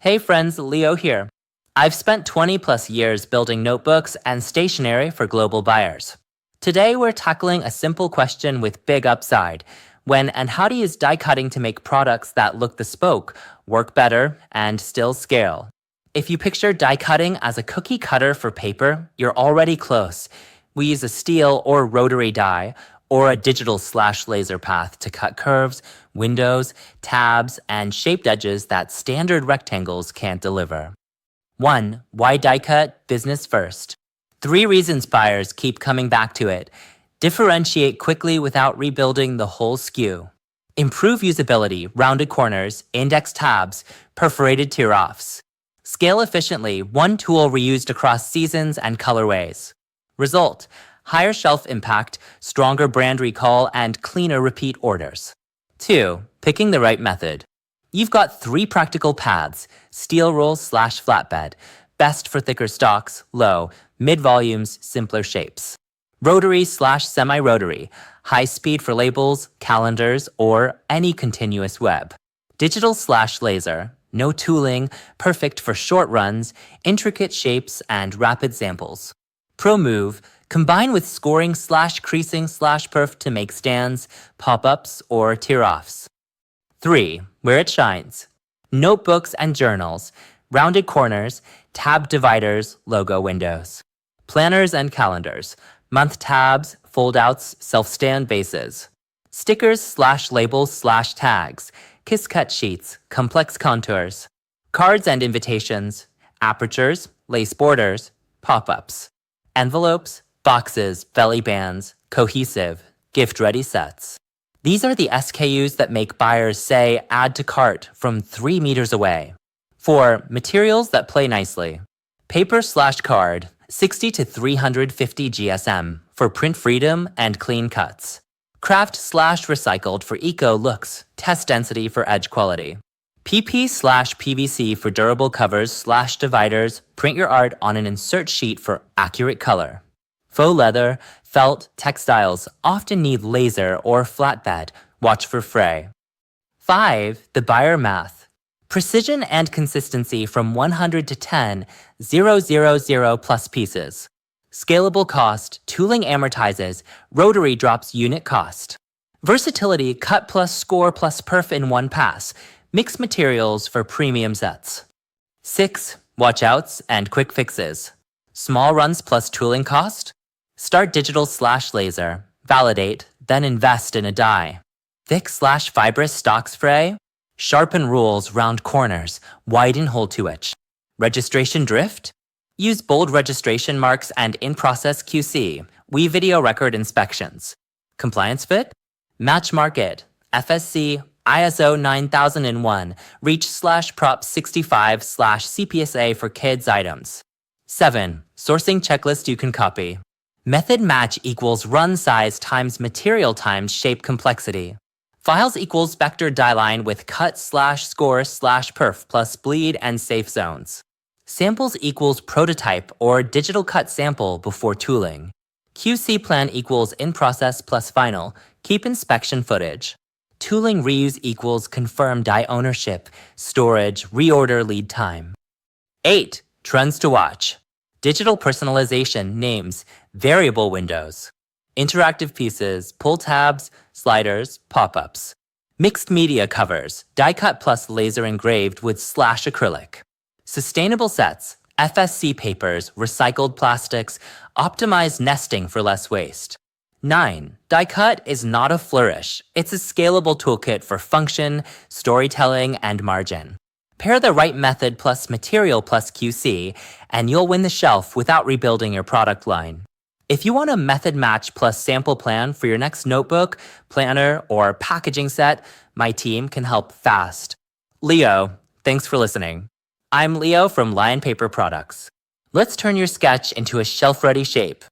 Hey friends, Leo here. I've spent 20 plus years building notebooks and stationery for global buyers. Today we're tackling a simple question with big upside. When and how to use die cutting to make products that look bespoke, work better, and still scale. If you picture die cutting as a cookie cutter for paper, you're already close. We use a steel or rotary die, or a digital/laser path to cut curves, windows, tabs, and shaped edges that standard rectangles can't deliver. 1. Why die cut? Business first. 3 reasons buyers keep coming back to it. Differentiate quickly without rebuilding the whole SKU. Improve usability, rounded corners, index tabs, perforated tear-offs. Scale efficiently, one tool reused across seasons and colorways. Result: higher shelf impact, stronger brand recall, and cleaner repeat orders. 2. Picking the right method. You've got 3 practical paths: steel roll/flatbed, best for thicker stocks, low, mid volumes, simpler shapes. Rotary/semi-rotary, high speed for labels, calendars, or any continuous web. Digital/laser, no tooling, perfect for short runs, intricate shapes, and rapid samples. Pro move, combine with scoring/creasing/perf to make stands, pop-ups, or tear-offs. 3. Where it shines. Notebooks and journals, rounded corners, tab dividers, logo windows. Planners and calendars, month tabs, fold-outs, self-stand bases. Stickers/labels/tags, kiss-cut sheets, complex contours. Cards and invitations, apertures, lace borders, pop-ups. Envelopes, boxes, belly bands, cohesive, gift-ready sets. These are the SKUs that make buyers say add to cart from 3 meters away. 4. Materials that play nicely. Paper/card, 60 to 350 GSM for print freedom and clean cuts. Craft/recycled for eco looks, test density for edge quality. PP/PVC for durable covers/dividers, print your art on an insert sheet for accurate color. Faux leather, felt, textiles often need laser or flatbed. Watch for fray. 5. The buyer math. Precision and consistency from 100 to 10, 000 plus pieces. Scalable cost, tooling amortizes, rotary drops unit cost. Versatility, cut plus score plus perf in one pass. Mix materials for premium sets. 6. Watch-outs and quick fixes. Small runs plus tooling cost. Start digital/laser. Validate, then invest in a die. Thick/fibrous stocks fray. Sharpen rules, round corners. Widen hole to itch. Registration drift. Use bold registration marks and in-process QC. We video record inspections. Compliance fit. Match market. FSC. ISO 9001, REACH/Prop 65/CPSIA for kids items. 7. Sourcing checklist you can copy. Method match equals run size times material times shape complexity. Files equals vector die line with cut/score/perf plus bleed and safe zones. Samples equals prototype or digital cut sample before tooling. QC plan equals in-process plus final. Keep inspection footage. Tooling reuse equals confirm die ownership, storage, reorder lead time. 8. Trends to watch. Digital personalization, names, variable windows. Interactive pieces, pull tabs, sliders, pop-ups. Mixed media covers, die cut plus laser engraved with /acrylic. Sustainable sets, FSC papers, recycled plastics, optimized nesting for less waste. 9. Die cut is not a flourish. It's a scalable toolkit for function, storytelling, and margin. Pair the right method plus material plus QC, and you'll win the shelf without rebuilding your product line. If you want a method match plus sample plan for your next notebook, planner, or packaging set, my team can help fast. Leo, thanks for listening. I'm Leo from Lion Paper Products. Let's turn your sketch into a shelf-ready shape.